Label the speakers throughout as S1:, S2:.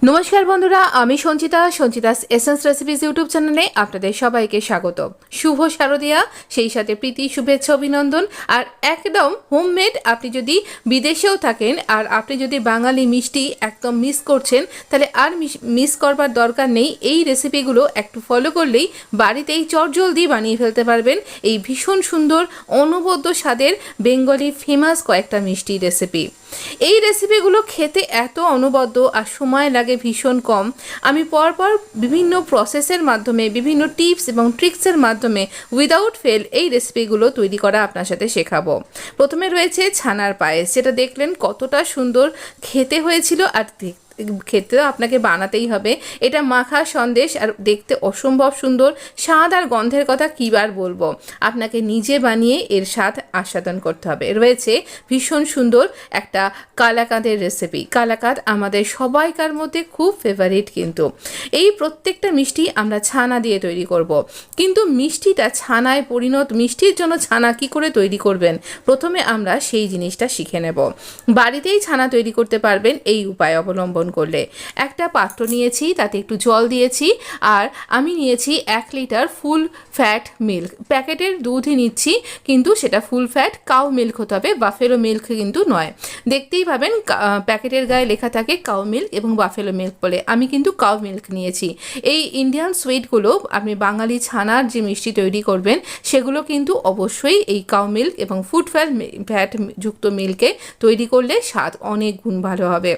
S1: নমস্কার বন্ধুরা, আমি সঞ্চিতাস এসেন্স রেসিপিজ ইউটিউব চ্যানেলে আপনাদের সবাইকে স্বাগত। শুভ শারদিয়া, সেই সাথে প্রীতি, শুভেচ্ছা, অভিনন্দন। আর একদম হোমমেড, আপনি যদি বিদেশেও থাকেন আর আপনি যদি বাঙালি মিষ্টি একদম মিস করছেন, তাহলে আর মিস করবার দরকার নেই। এই রেসিপিগুলো একটু ফলো করলেই বাড়িতেই চটজলদি বানিয়ে ফেলতে পারবেন এই ভীষণ সুন্দর অনবদ্য স্বাদের বেঙ্গলি ফেমাস কয়েকটা মিষ্টি রেসিপি। এই রেসিপিগুলো খেতে এত অনবদ্য আর সময় লাগে ভীষণ কম। আমি পরপর বিভিন্ন প্রসেসের মাধ্যমে, বিভিন্ন টিপস এবং ট্রিক্সের মাধ্যমে উইদাউট ফেল এই রেসিপিগুলো তৈরি করা আপনার সাথে শেখাবো। প্রথমে রয়েছে ছানার পায়েস, যেটা দেখলেন কতটা সুন্দর খেতে হয়েছিল, আর খেতে আপনাকে বানাতেই হবে। এটা মাখা সন্দেশ, আর দেখতে অসম্ভব সুন্দর, স্বাদ আর গন্ধের কথা কী বার বলবো। আপনাকে নিজে বানিয়ে এর স্বাদ আস্বাদন করতে হবে। রয়েছে ভীষণ সুন্দর একটা কালাকাঁদের রেসিপি। কালাকাঁদ আমাদের সবাইকার মধ্যে খুব ফেভারিট, কিন্তু এই প্রত্যেকটা মিষ্টি আমরা ছানা দিয়ে তৈরি করব। কিন্তু মিষ্টিটা ছানায় পরিণত, মিষ্টির জন্য ছানা কি করে তৈরি করবেন, প্রথমে আমরা সেই জিনিসটা শিখে নেব। বাড়িতেই ছানা তৈরি করতে পারবেন এই উপায় অবলম্বন করলে। একটা পাত্র নিয়েছি, তাতে একটু জল দিয়েছি, আর আমি নিয়েছি 1 লিটার ফুল ফ্যাট মিল্ক। প্যাকেটের দুধই নিচ্ছি, কিন্তু সেটা ফুল ফ্যাট কাউ মিল্ক হতে হবে, বাফেলো মিল্ক কিন্তু নয়। দেখতেই পাবেন প্যাকেটের গায়ে লেখা থাকে কাউ মিল্ক এবং বাফেলো মিল্ক বলে, আমি কিন্তু কাউ মিল্ক নিয়েছি। এই ইন্ডিয়ান সুইটগুলো, আপনি বাঙালি ছানার যে মিষ্টি তৈরি করবেন, সেগুলো কিন্তু অবশ্যই এই কাউ মিল্ক এবং ফুড ফ্যাট যুক্ত মিল্কে তৈরি করলে স্বাদ অনেক গুণ ভালো হবে।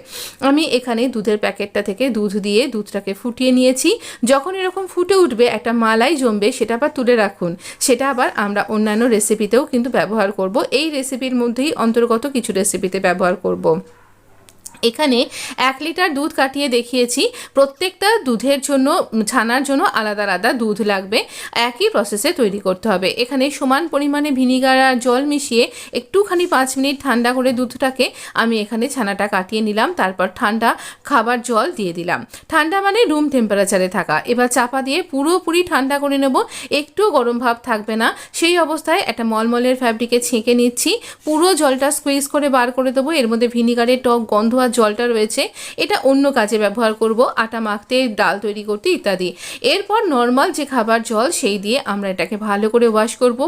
S1: আমি এখানে দুধের প্যাকেটটা থেকে দুধ দিয়ে দুধটাকে ফুটিয়ে নিয়েছি। যখন এরকম ফুটে উঠবে, একটা মালাই জমবে, সেটা আবার তুলে রাখুন। সেটা আবার আমরা অন্যান্য রেসিপিতেও কিন্তু ব্যবহার করব। এই রেসিপির মধ্যেই অন্তর্গত কিছু রেসিপিতে ব্যবহার করব। এখানে 1 লিটার দুধ কাটিয়ে দেখিয়েছি। প্রত্যেকটা দুধের জন্য, ছানার জন্য আলাদা আলাদা দুধ লাগবে, একই প্রসেসে তৈরি করতে হবে। এখানে সমান পরিমাণে ভিনিগার আর জল মিশিয়ে একটুখানি 5 মিনিট ঠান্ডা করে দুধটাকে আমি এখানে ছানাটা কাটিয়ে নিলাম। তারপর ঠান্ডা খাবার জল দিয়ে দিলাম, ঠান্ডা মানে রুম টেম্পারেচারে থাকা। এবার চাপা দিয়ে পুরোপুরি ঠান্ডা করে নেব, একটু গরম ভাব থাকবে না। সেই অবস্থায় একটা মলমলের ফ্যাব্রিকে ছেঁকে নিচ্ছি, পুরো জলটা স্কুইজ করে বার করে দেবো। এর মধ্যে ভিনিগারের টক গন্ধ জলটা রয়েছে, এটা অন্য কাজে ব্যবহার করব, আটা মাখতে, ডাল তৈরি করতে ইত্যাদি। এরপর নর্মাল যে খাবার জল, সেই দিয়ে আমরা এটাকে ভালো করে ওয়াশ করব,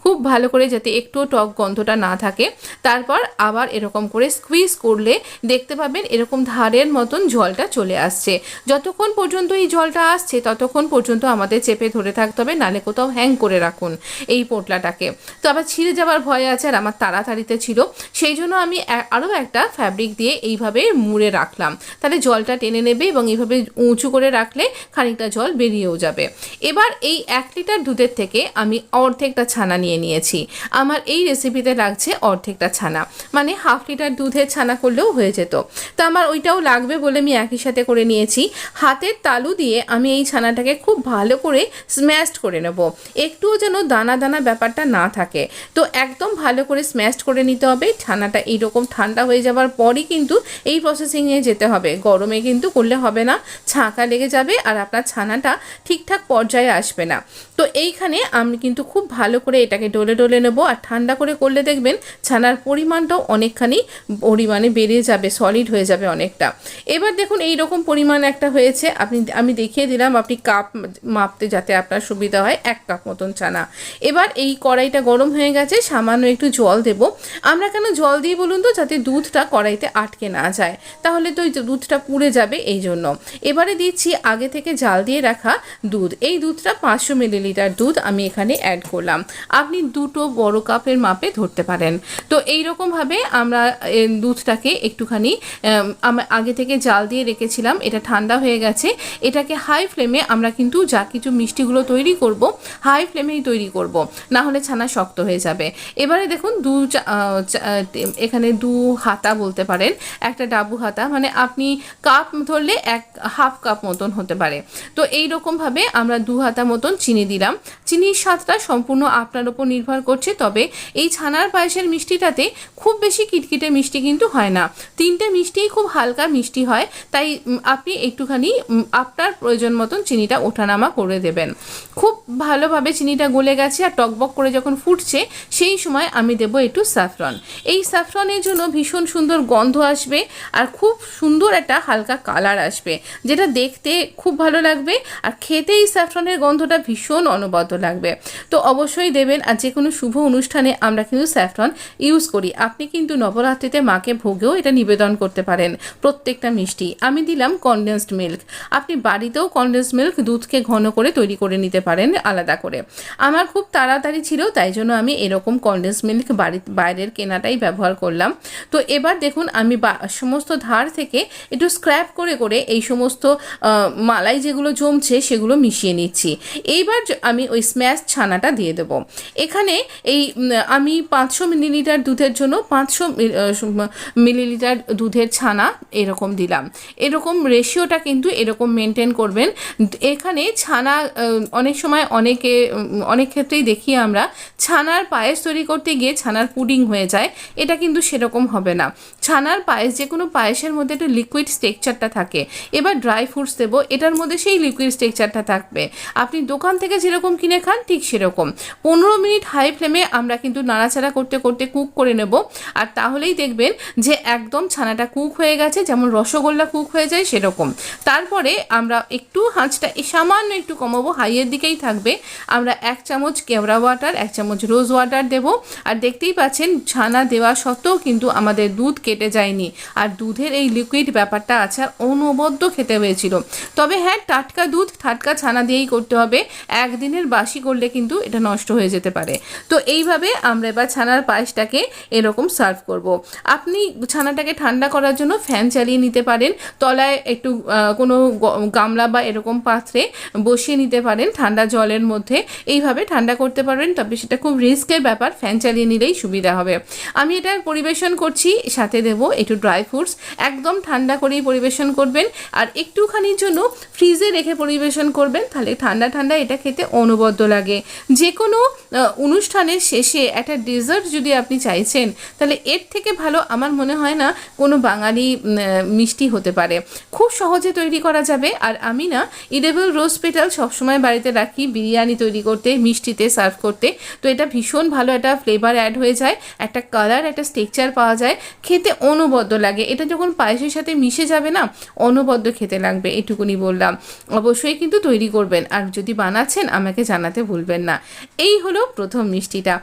S1: খুব ভালো করে, যাতে একটু টক গন্ধটা না থাকে। তারপর আবার এরকম করে স্কুইজ করলে দেখতে পাবেন এরকম ধারের মতন জলটা চলে আসছে। যতক্ষণ পর্যন্ত এই জলটা আসছে, ততক্ষণ পর্যন্ত আমাদের চেপে ধরে থাকতে হবে, নালে কোথাও হ্যাং করে রাখুন এই পোটলাটাকে। তো আবার ছিঁড়ে যাওয়ার ভয় আছে, আর আমার তাড়াতাড়িতে ছিল, সেই জন্য আমি আরও একটা ফ্যাব্রিক দিয়ে এইভাবে মুড়ে রাখলাম। তাহলে জলটা টেনে নেবে, এবং এইভাবে উঁচু করে রাখলে খানিকটা জল বেরিয়েও যাবে। এবার এই 1 লিটার দুধের থেকে আমি অর্ধেকটা ছানা নিয়ে নিয়েছি। আমার এই রেসিপিতে লাগছে অর্ধেকটা ছানা, মানে 1/2 লিটার দুধের ছানা করলেও হয়ে যেত। তো আমার ওইটাও লাগবে বলে আমি একই সাথে করে নিয়েছি। হাতের তালু দিয়ে আমি এই ছানাটাকে খুব ভালো করে স্ম্যাশড করে নেব, একটুও যেন দানা দানা ব্যাপারটা না থাকে। তো একদম ভালো করে স্ম্যাশড করে নিতে হবে। ছানাটা এইরকম ঠান্ডা হয়ে যাওয়ার পরই কিন্তু এই প্রসেসিংয়ে যেতে হবে, গরমে কিন্তু করলে হবে না, ছাঁকা লেগে যাবে আর আপনার ছানাটা ঠিকঠাক পর্যায়ে আসবে না। তো এইখানে আমি কিন্তু খুব ভালো করে এটাকে ডলে ডলে নেব, আর ঠান্ডা করে করলে দেখবেন ছানার পরিমাণটাও অনেকখানি পরিমাণে বেড়ে যাবে, সলিড হয়ে যাবে অনেকটা। এবার দেখুন এই রকম পরিমাণ একটা হয়েছে, আমি দেখিয়ে দিলাম, আপনি কাপ মাপতে যাতে আপনার সুবিধা হয়, 1 কাপ মতন ছানা। এবার এই কড়াইটা গরম হয়ে গেছে, সামান্য একটু জল দেব। আমরা কেন জল দিই বলুন তো, যাতে দুধটা কড়াইতে আটকে না যায়, তাহলে তো দুধটা পুড়ে যাবে, এই জন্য। এবারে দিচ্ছি আগে থেকে জাল দিয়ে রাখা দুধ। এই দুধটা 500 মিলিলিটার দুধ আমি এখানে অ্যাড করলাম। আপনি 2 বড় কাপের মাপে ধরতে পারেন। তো এইরকমভাবে আমরা দুধটাকে একটুখানি আগে থেকে জাল দিয়ে রেখেছিলাম, এটা ঠান্ডা হয়ে গেছে। এটাকে হাই ফ্লেমে আমরা কিন্তু যা কিছু মিষ্টিগুলো তৈরি করব, হাই ফ্লেমেই তৈরি করব, না হলে ছানা শক্ত হয়ে যাবে। এবারে দেখুন এখানে 2 হাতা বলতে পারেন, একটা ডাবু হাতা, মানে আপনি কাপ ধরলে 1/2 কাপ মতন হতে পারে। তো এইরকমভাবে আমরা 2 হাতা মতন চিনি দিলাম। চিনির স্বাদটা সম্পূর্ণ আপনার উপর নির্ভর করছে, তবে এই ছানার পায়েসের মিষ্টিটাতে খুব বেশি কিটকিটে মিষ্টি কিন্তু হয় না, 3টে মিষ্টিই খুব হালকা মিষ্টি হয়। তাই আপনি একটুখানি আপনার প্রয়োজন মতন চিনিটা ওঠানামা করে দেবেন। খুব ভালোভাবে চিনিটা গলে গেছে আর টকবক করে যখন ফুটছে, সেই সময় আমি দেব একটু স্যাফরন। এই স্যাফরনের জন্য ভীষণ সুন্দর গন্ধ গন্ধ আসবে আর খুব সুন্দর একটা হালকা কালার আসবে, যেটা দেখতে খুব ভালো লাগবে আর খেতে এই স্যাফরনের গন্ধটা ভীষণ অনবদ্য লাগবে। তো অবশ্যই দেবেন। আর যে কোনো শুভ অনুষ্ঠানে আমরা কিন্তু স্যাফরন ইউজ করি। আপনি কিন্তু নবরাত্রিতে মাকে ভোগেও এটা নিবেদন করতে পারেন। প্রত্যেকটা মিষ্টি আমি দিলাম কনডেন্সড মিল্ক। আপনি বাড়িতেও কনডেন্সড মিল্ক দুধকে ঘন করে তৈরি করে নিতে পারেন আলাদা করে। আমার খুব তাড়াতাড়ি ছিল, তাই জন্য আমি এরকম কনডেন্সড মিল্ক বাইরের কেনাটাই ব্যবহার করলাম। তো এবার দেখুন আমি সমস্ত ধার থেকে একটু স্ক্র্যাপ করে করে এই সমস্ত মালাই যেগুলো জমছে সেগুলো মিশিয়ে নিচ্ছি। এইবার আমি ওই স্ম্যাশ ছানাটা দিয়ে দেবো এখানে। এই আমি 500 মিলিলিটার দুধের জন্য 500 মিলিলিটার দুধের ছানা এরকম দিলাম। এরকম রেশিওটা কিন্তু এরকম মেনটেন করবেন। এখানে ছানা অনেক সময় অনেক ক্ষেত্রেই দেখি আমরা ছানার পায়েস তৈরি করতে গিয়ে ছানার পুডিং হয়ে যায়। এটা কিন্তু সেরকম হবে না। ছানার পায়েস, যে কোনো পায়েসের মধ্যে একটু লিকুইড স্ট্রাকচারটা থাকে। এবার ড্রাই ফ্রুটস দেবো, এটার মধ্যে সেই লিকুইড স্ট্রাকচারটা থাকবে। আপনি দোকান থেকে যেরকম কিনে খান ঠিক সেরকম 15 মিনিট হাই ফ্লেমে আমরা কিন্তু নাড়াচাড়া করতে করতে কুক করে নেব। আর তাহলেই দেখবেন যে একদম ছানাটা কুক হয়ে গেছে, যেমন রসগোল্লা কুক হয়ে যায় সেরকম। তারপরে আমরা একটু আঁচটা সামান্য একটু কমাবো, হাইয়ের দিকেই থাকবে। আমরা 1 চামচ কেওড়া ওয়াটার, 1 চামচ রোজ ওয়াটার দেব। আর দেখতেই পাচ্ছেন ছানা দেওয়া সত্ত্বেও কিন্তু আমাদের দুধ কেটে যায়নি। আর দুধের এই লিকুইড ব্যাপারটা আছে, আর অনবদ্য খেতে হয়েছিল। তবে হ্যাঁ, টাটকা দুধ টাটকা ছানা দিয়েই করতে হবে। একদিনের বাসি করলে কিন্তু এটা নষ্ট হয়ে যেতে পারে। তো এইভাবে আমরা এবার ছানার পায়েসটাকে এরকম সার্ভ করব। আপনি ছানাটাকে ঠান্ডা করার জন্য ফ্যান চালিয়ে নিতে পারেন, তলায় একটু কোনো গামলা বা এরকম পাত্রে বসিয়ে নিতে পারেন ঠান্ডা জলের মধ্যে। এইভাবে ঠান্ডা করতে পারেন, তবে সেটা খুব রিস্কের ব্যাপার। ফ্যান চালিয়ে নিলেই সুবিধা হবে। আমি এটা পরিবেশন করছি, সাথে দেবো একটু ড্রাই ফ্রুটস। একদম ঠান্ডা করেই পরিবেশন করবেন, আর একটুখানির জন্য ফ্রিজে রেখে পরিবেশন করবেন, তাহলে ঠান্ডা ঠান্ডা এটা খেতে অনবদ্য লাগে। যে কোনো অনুষ্ঠানের শেষে একটা ডেজার্ট যদি আপনি চাইছেন, তাহলে এর থেকে ভালো আমার মনে হয় না কোনো বাঙালি মিষ্টি হতে পারে। খুব সহজে তৈরি করা যাবে। আর আমি না ইডেবল রোজ পেটাল সবসময় বাড়িতে রাখি বিরিয়ানি তৈরি করতে, মিষ্টিতে সার্ভ করতে। তো এটা ভীষণ ভালো একটা ফ্লেভার অ্যাড হয়ে যায়, একটা কালার, একটা টেক্সচার পাওয়া যায়, খেতে অনবদ্য লাগে। এটা যখন পায়েসের সাথে মিশে যাবে না, অনবদ্য খেতে লাগবে। এটুকুনি বললাম। অবশ্যই কিন্তু তৈরি করবেন, আর যদি বানাচ্ছেন আমাকে জানাতে ভুলবেন না। এই হলো প্রথম মিষ্টিটা,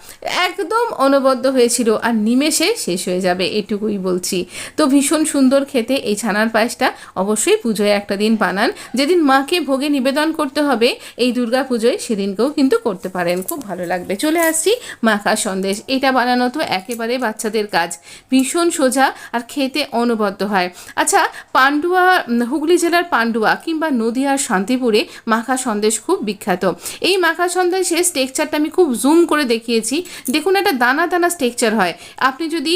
S1: একদম অনবদ্য হয়েছিল আর নিমেষে শেষ হয়ে যাবে, এটুকুই বলছি। তো ভীষণ সুন্দর খেতে এই ছানার পায়েসটা। অবশ্যই পুজোয় একটা দিন বানান, যেদিন মাকে ভোগে নিবেদন করতে হবে এই দুর্গা পুজোয়, সেদিনকেও কিন্তু করতে পারেন, খুব ভালো লাগবে। চলে আসছি মাখা সন্দেশ। এটা বানানো তো একেবারে বাচ্চাদের কাজ, ভীষণ সোজা আর খেতে অনবদ্য হয়। আচ্ছা, পান্ডুয়া, হুগলি জেলার পান্ডুয়া কিংবা নদিয়ার শান্তিপুরে মাখা সন্দেশ খুব বিখ্যাত। এই মাখা সন্দেশের স্ট্রাকচারটা আমি খুব জুম করে দেখিয়েছি। দেখুন, একটা দানা দানা স্ট্রাকচার হয়। আপনি যদি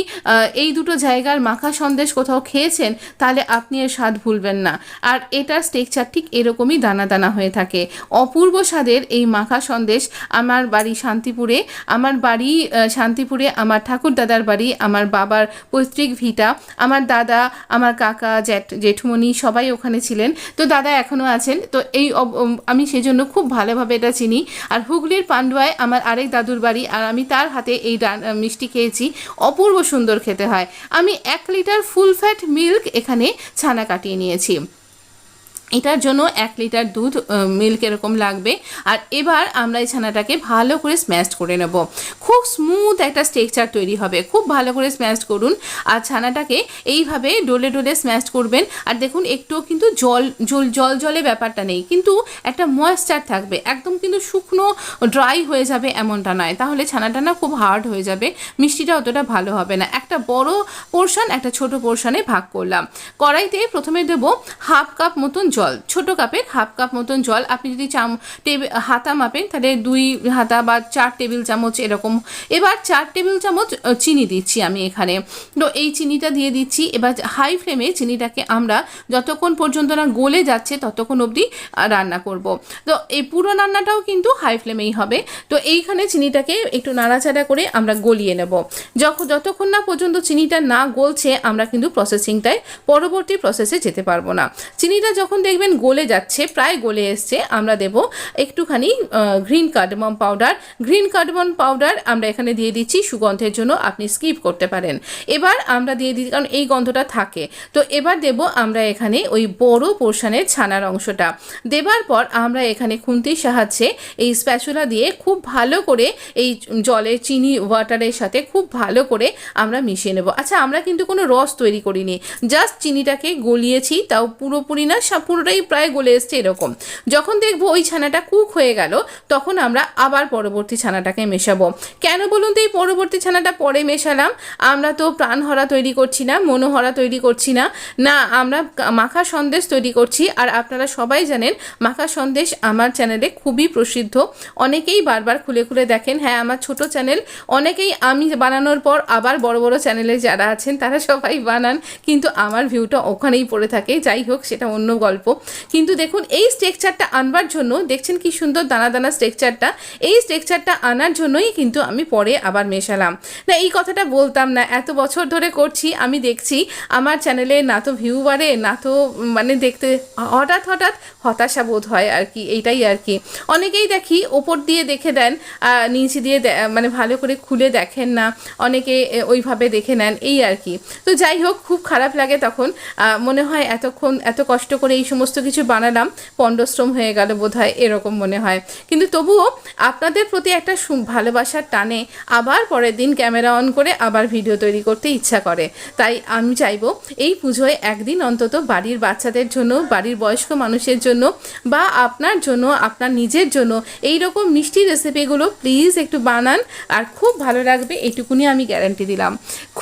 S1: এই দুটো জায়গার মাখা সন্দেশ কোথাও খেয়েছেন, তাহলে আপনি এর স্বাদ ভুলবেন না। আর এটার স্ট্রাকচার ঠিক এরকমই দানা দানা হয়ে থাকে। অপূর্ব স্বাদের এই মাখা সন্দেশ। আমার বাড়ি শান্তিপুরে, আমার ঠাকুর দাদার বাড়ি, আমার বাবার পৈতৃক ভিটা, আমার দাদা, আমার কাকা, জেঠুমণি সবাই ওখানে ছিলেন। তো দাদা এখনও আছেন। তো আমি সেজন্য খুব ভালোভাবে এটা চিনি। আর হুগলির পান্ডুয়ায় আমার আরেক দাদুর বাড়ি, আর আমি তার হাতে এই মিষ্টি খেয়েছি। অপূর্ব সুন্দর খেতে হয়। আমি 1 লিটার ফুল ফ্যাট মিল্ক এখানে ছানা কাটিয়ে নিয়েছি। এটার জন্য 1 লিটার দুধ মিল্ক এরকম লাগবে। আর এবার আমরা এই ছানাটাকে ভালো করে স্ম্যাশড করে নেব। খুব স্মুথ একটা স্ট্রাকচার তৈরি হবে, খুব ভালো করে স্ম্যাশড করুন। আর ছানাটাকে এইভাবে ডলে ডলে স্ম্যাশড করবেন। আর দেখুন, একটুও কিন্তু জলে ব্যাপারটা নেই, কিন্তু একটা ময়েশ্চার থাকবে। একদম কিন্তু শুকনো ড্রাই হয়ে যাবে এমনটা নয়, তাহলে ছানাটা না খুব হার্ড হয়ে যাবে, মিষ্টিটা অতটা ভালো হবে না। একটা বড় পোর্শন একটা ছোট পোর্শনে ভাগ করলাম। কড়াইতে প্রথমে দেবো 1/2 কাপ মতন জল, ছোট কাপের 1/2 কাপ মতন জল। আপনি যদি হাতা মাপেন তাহলে 2 হাতা বা 4 টেবিল চামচ এরকম। এবার 4 টেবিল চামচ চিনি দিচ্ছি আমি এখানে। তো এই চিনিটা দিয়ে দিচ্ছি। এবার হাই ফ্লেমে চিনিটাকে আমরা যতক্ষণ পর্যন্ত না গলে যাচ্ছে ততক্ষণ অবধি রান্না করব। তো এই পুরো রান্নাটাও কিন্তু হাই ফ্লেমেই হবে। তো এইখানে চিনিটাকে একটু নাড়াচাড়া করে আমরা গলিয়ে নেব। যতক্ষণ না পর্যন্ত চিনিটা না গলছে, আমরা কিন্তু পরবর্তী প্রসেসে যেতে পারবো না। চিনিটা যখন দেখবেন গলে যাচ্ছে, প্রায় গলে এসছে, আমরা দেব একটুখানি green cardamom powder. Green cardamom powder আমরা এখানে দিয়ে দিচ্ছি সুগন্ধের জন্য, আপনি স্কিপ করতে পারেন। এবার আমরা দিয়ে দিচ্ছি, কারণ এই গন্ধটা থাকে। তো এবার দেব আমরা এখানে ওই বড় পোর্শনের ছানার অংশটা। দেবার পর আমরা এখানে খুন্তির সাহায্যে এই স্প্যাচুলা দিয়ে খুব ভালো করে এই জলের চিনি ওয়াটারের সাথে খুব ভালো করে আমরা মিশিয়ে নেব। আচ্ছা, আমরা কিন্তু কোনো রস তৈরি করিনি, জাস্ট চিনিটাকে গলিয়েছি, তাও পুরোপুরি না, পুরোটাই প্রায় গলে এসছে এরকম। যখন দেখবো ওই ছানাটা কুক হয়ে গেল, তখন আমরা আবার পরবর্তী ছানাটাকে মেশাবো। কেন বলুন তো এই পরবর্তী ছানাটা পরে মেশালাম? আমরা তো প্রাণহরা তৈরি করছি না, মনোহরা তৈরি করছি না, না, আমরা মাখা সন্দেশ তৈরি করছি। আর আপনারা সবাই জানেন মাখা সন্দেশ আমার চ্যানেলে খুবই প্রসিদ্ধ, অনেকেই বারবার খুলে খুলে দেখেন। হ্যাঁ, আমার ছোট চ্যানেল, অনেকেই আমি বানানোর পর আবার বড় বড় চ্যানেলে যারা আছেন তারা সবাই বানান, কিন্তু আমার ভিউটা ওখানেই পড়ে থাকে। যাই হোক, সেটা অন্য গল্প। কিন্তু দেখুন এই স্ট্রাকচারটা আনবার জন্য, দেখছেন কি সুন্দর দানা দানা স্ট্রাকচারটা, এই স্ট্রাকচারটা আনার জন্যই কিন্তু আমি পরে আবার মেশালাম। না, এই কথাটা বলতাম না, এত বছর ধরে করছি, আমি দেখছি আমার চ্যানেলে না তো ভিউ বাড়ে, না তো মানে দেখতে হঠাৎ হঠাৎ হতাশা বোধ হয় আর কি, এইটাই আর কি। অনেকেই দেখি ওপর দিয়ে দেখে দেন, নিচে দিয়ে মানে ভালো করে খুলে দেখেন না, অনেকে ওইভাবে দেখে নেন, এই আর কি। তো যাই হোক, খুব খারাপ লাগে তখন, মনে হয় এতক্ষণ এত কষ্ট করে এই সমস্ত কিছু বানালাম, পণ্ডশ্রম হয়ে গেল বোধহয়, এরকম মনে হয়। কিন্তু তবুও আপনাদের প্রতি একটা ভালোবাসার টানে আবার পরের দিন ক্যামেরা অন করে আবার ভিডিও তৈরি করতে ইচ্ছা করে। তাই আমি চাইবো এই পুজোয় একদিন অন্তত বাড়ির বাচ্চাদের জন্য, বাড়ির বয়স্ক মানুষের জন্য, বা আপনার জন্য, আপনার নিজের জন্য এই রকম মিষ্টি রেসিপিগুলো প্লিজ একটু বানান, আর খুব ভালো লাগবে, এইটুকুনি আমি গ্যারান্টি দিলাম।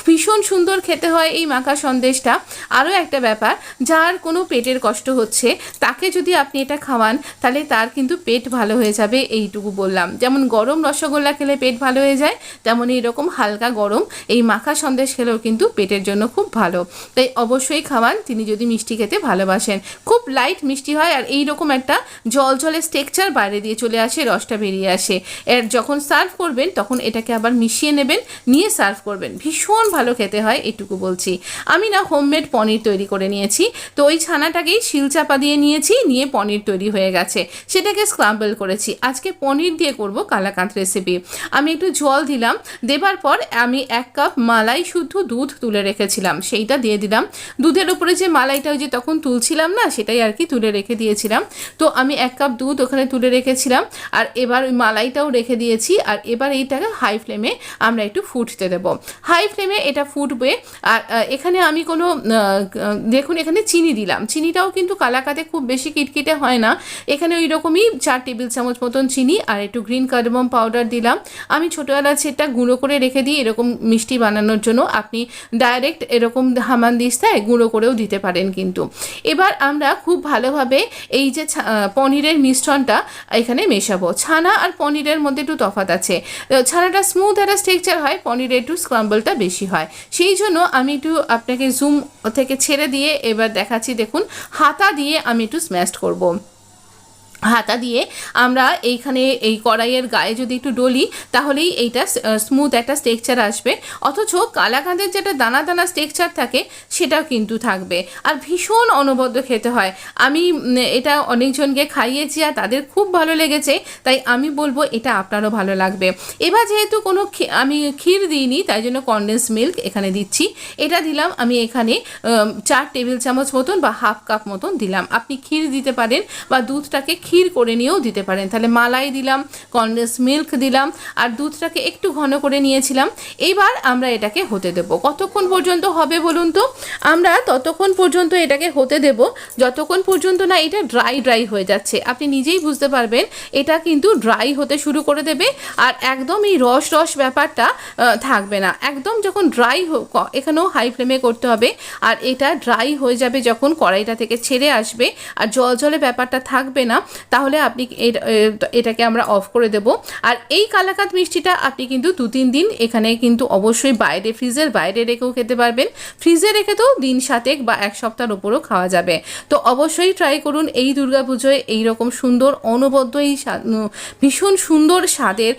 S1: ভীষণ সুন্দর খেতে হয় এই মাখা সন্দেশটা। আরও একটা ব্যাপার, যার কোনো পেটের কষ্ট হচ্ছে তাকে যদি আপনি এটা খাওয়ান, তাহলে তার কিন্তু পেট ভালো হয়ে যাবে, এইটুকু বললাম। যেমন গরম রসগোল্লা খেলে পেট ভালো হয়ে যায়, তেমন এইরকম হালকা গরম এই মাখা সন্দেশ খেলেও কিন্তু পেটের জন্য খুব ভালো। তাই অবশ্যই খাওয়ান, তিনি যদি মিষ্টি খেতে ভালোবাসেন। খুব লাইট মিষ্টি হয়, আর এইরকম একটা জল জলের স্ট্রাকচার বাইরে দিয়ে চলে আসে, রসটা বেরিয়ে আসে। এর যখন সার্ভ করবেন তখন এটাকে আবার মিশিয়ে নেবেন, নিয়ে সার্ভ করবেন, ভীষণ ভালো খেতে হয়, এটুকু বলছি। আমি না হোমমেড পনির তৈরি করে নিয়েছি, তো ওই ছানাটাকেই শিলচাপা দিয়ে নিয়েছি, নিয়ে পনির তৈরি হয়ে গেছে, সেটাকে স্ক্রাম্বল করেছি। আজকে পনির দিয়ে করব কালাকাঁদ রেসিপি। আমি একটু জল দিলাম, দেবার পর আমি 1 কাপ মালাই শুদ্ধ দুধ তুলে রেখেছিলাম, সেইটা দিয়ে দিলাম। দুধের উপরে যে মালাইটা ওই যে তখন তুলছিলাম না, সেটাই আর কি তুলে রেখে দিয়েছিলাম। তো আমি 1 কাপ দুধ ওখানে তুলে রেখেছিলাম, আর এবার ওই মালাইটাও রেখে দিয়েছি। আর এবার এইটাকে হাই ফ্লেমে আমরা একটু ফুটতে দেব। হাই ফ্লেমে এটা ফুটবে। আর এখানে আমি কোনো দেখুন এখানে চিনি দিলাম, চিনিটাও কিন্তু কালাকাঁদে খুব বেশি কিটকিটে হয় না, এখানে ওই রকমই 4 টেবিল চামচ মতন চিনি, আর একটু গ্রিন কার্ডামম পাউডার দিলাম। আমি ছোটো এলাচিটা গুঁড়ো করে রেখে দিই এরকম মিষ্টি বানানোর জন্য, আপনি ডাইরেক্ট এরকম হামানদিস্তায় গুঁড়ো করেও দিতে পারেন কিন্তু। এবার আমরা খুব ভালোভাবে এই যে পনিরের মিশ্রণটা এখানে মেশাবো। ছানা আর পনিরের মধ্যে একটু তফাৎ আছে, ছানাটা স্মুথ একটা টেক্সচার হয়, পনিরের একটু স্ক্রাম্বলটা বেশি হয়, সেই জন্য আমি একটু আপনাকে জুম থেকে ছেড়ে দিয়ে এবার দেখাচ্ছি। দেখুন, হাতা দিয়ে আমি একটু স্ম্যাশড করব। হাতা দিয়ে আমরা এইখানে এই কড়াইয়ের গায়ে যদি একটু ডলি, তাহলেই এইটা স্মুথ একটা টেক্সচার আসবে, অথচ কালাকাঁদের যেটা দানা দানা টেক্সচার থাকে সেটাও কিন্তু থাকবে, আর ভীষণ অনবদ্য খেতে হয়। আমি এটা অনেকজনকে খাইয়েছি আর তাদের খুব ভালো লেগেছে, তাই আমি বলবো এটা আপনারও ভালো লাগবে। এবার যেহেতু কোনো আমি ক্ষীর দিইনি, তাই জন্য কনডেন্স মিল্ক এখানে দিচ্ছি। এটা দিলাম আমি এখানে 4 টেবিল চামচ মতন বা হাফ কাপ মতন দিলাম। আপনি ক্ষীর দিতে পারেন বা দুধটাকে ক্ষীর করে নিয়েও দিতে পারেন। তাহলে মালাই দিলাম, কনডেন্স মিল্ক দিলাম, আর দুধটাকে একটু ঘন করে নিয়েছিলাম। এবার আমরা এটাকে হতে দেব। কতক্ষণ পর্যন্ত হবে বলুন তো? আমরা ততক্ষণ পর্যন্ত এটাকে হতে দেব যতক্ষণ পর্যন্ত না এটা ড্রাই হয়ে যাচ্ছে। আপনি নিজেই বুঝতে পারবেন এটা কিন্তু ড্রাই হতে শুরু করে দেবে, আর একদম এই রস ব্যাপারটা থাকবে না। একদম যখন ড্রাই এখানেও হাই ফ্লেমে করতে হবে, আর এটা ড্রাই হয়ে যাবে যখন কড়াইটা থেকে ছেড়ে আসবে আর জল ব্যাপারটা থাকবে না, তাহলে আপনি এটাকে আমরা অফ করে দেব। আর এই কালাকাঁদ মিষ্টিটা আপনি কিন্তু 2-3 দিন এখানে কিন্তু অবশ্যই বাইরে ফ্রিজের বাইরে রেখেও খেতে পারবেন, ফ্রিজে রেখে তো দিন 7 বা 1 সপ্তাহের উপরও খাওয়া যাবে। তো অবশ্যই ট্রাই করুন এই দুর্গাপুজোয় এইরকম সুন্দর অনবদ্য এই ভীষণ সুন্দর স্বাদের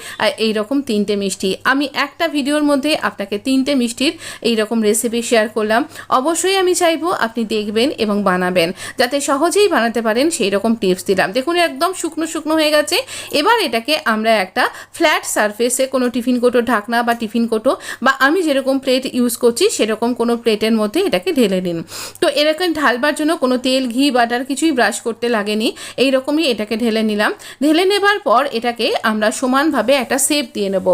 S1: এইরকম 3টে মিষ্টি। আমি একটা ভিডিওর মধ্যে আপনাকে 3টে মিষ্টির এইরকম রেসিপি শেয়ার করলাম। অবশ্যই আমি চাইবো আপনি দেখবেন এবং বানাবেন, যাতে সহজেই বানাতে পারেন সেই রকম টিপস দিলাম। দেখুন একদম শুকনো শুকনো হয়ে গেছে। এবার এটাকে আমরা একটা ফ্ল্যাট সারফেসে কোনো টিফিন কোটো ঢাকনা বা টিফিন কোটো বা আমি যেরকম প্লেট ইউজ করছি সেরকম কোনো প্লেটের মধ্যে এটাকে ঢেলে নিন। তো এরকম ঢালবার জন্য কোনো তেল ঘি বাটার কিছুই ব্রাশ করতে লাগেনি, এইরকমই এটাকে ঢেলে নিলাম। ঢেলে নেবার পর এটাকে আমরা সমানভাবে একটা শেপ দিয়ে নেব।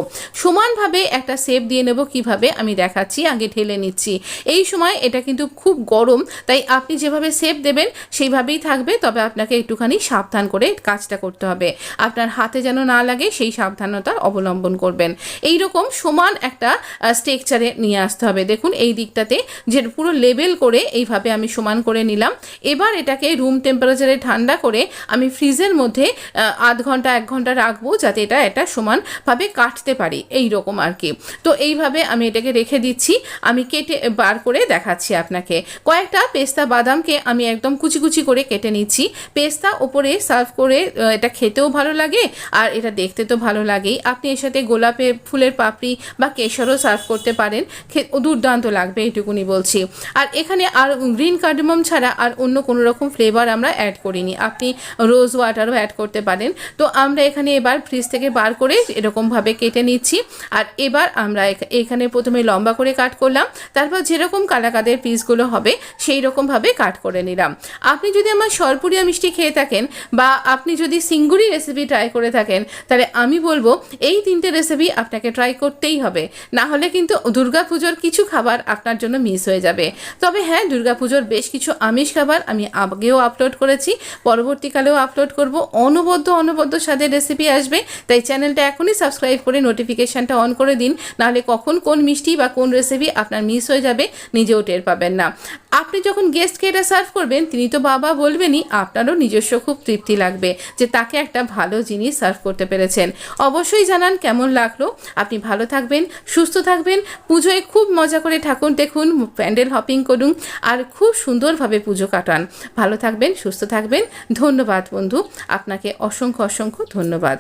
S1: সমানভাবে একটা শেপ দিয়ে নেব কিভাবে আমি দেখাচ্ছি, আগে ঢেলে নিচ্ছি। এই সময় এটা কিন্তু খুব গরম, তাই আপনি যেভাবে শেপ দেবেন সেইভাবেই থাকবে, তবে আপনাকে একটুখানি সাবধান করে কাজটা করতে হবে, আপনার হাতে যেন না লাগে সেই সাবধানতা অবলম্বন করবেন। এই রকম সমান একটা স্ট্রাকচারে নিয়ে আসতে হবে। দেখুন এই দিকটাতে যে পুরো লেবেল করে এইভাবে আমি সমান করে নিলাম। এবার এটাকে রুম টেম্পারেচারে ঠান্ডা করে আমি ফ্রিজের মধ্যে আধ ঘন্টা 1 ঘন্টা রাখবো, যাতে এটা সমানভাবে কাটতে পারি, এই রকম আর কি। তো এইভাবে আমি এটাকে রেখে দিচ্ছি। আমি কেটে বার করে দেখাচ্ছি আপনাকে। কয়েকটা পেস্তা বাদামকে আমি একদম কুচি কুচি করে কেটে নিচ্ছি। পেস্তা ওপরে সার্ভ করে এটা খেতেও ভালো লাগে আর এটা দেখতে তো ভালো লাগেই। আপনি এর সাথে গোলাপের ফুলের পাপড়ি বা কেশরও সার্ভ করতে পারেন, দুর্দান্ত লাগবে এইটুকুনি বলছি। আর এখানে আর গ্রিন কার্ডামম ছাড়া আর অন্য কোনো রকম ফ্লেভার আমরা অ্যাড করিনি, আপনি রোজ ওয়াটারও অ্যাড করতে পারেন। তো আমরা এখানে এবার ফ্রিজ থেকে বার করে এরকমভাবে কেটে নিচ্ছি। আর এবার আমরা এখানে প্রথমে লম্বা করে কাট করলাম, তারপর যেরকম কালাকাঁদের পিসগুলো হবে সেই রকমভাবে কাট করে নিলাম। আপনি যদি আমার সরপুরিয়া মিষ্টি খেয়ে থাকেন বা আপনি যদি সিঙ্গুরি রেসিপি ট্রাই করে থাকেন, তাহলে আমি বলবো এই 3টে রেসিপি আপনাকে ট্রাই করতেই হবে, না হলে কিন্তু দুর্গাপুজোর কিছু খাবার আপনার জন্য মিস হয়ে যাবে। তবে হ্যাঁ, দুর্গাপুজোর বেশ কিছু আমিষ খাবার আমি আগেও আপলোড করেছি, পরবর্তীকালেও আপলোড করব। অনবদ্য স্বাদের রেসিপি আসবে, তাই চ্যানেলটা এখনই সাবস্ক্রাইব করে নোটিফিকেশানটা অন করে দিন, নাহলে কখন কোন মিষ্টি বা কোন রেসিপি আপনার মিস হয়ে যাবে নিজেও টের পাবেন না। আপনি যখন গেস্টকে এটা সার্ভ করবেন, তিনি তো বাবা বলবেনই, আপনারও নিজস্ব খুব তৃপ্তি লাগবে যে তাকে একটা ভালো জিনিস সার্ভ করতে পেরেছেন। অবশ্যই জানান কেমন লাগলো। আপনি ভালো থাকবেন, সুস্থ থাকবেন, পুজোয় খুব মজা করে ঠাকুর দেখুন, প্যান্ডেল হপিং করুন আর খুব সুন্দরভাবে পুজো কাটান। ভালো থাকবেন, সুস্থ থাকবেন। ধন্যবাদ বন্ধু, আপনাকে অসংখ্য ধন্যবাদ।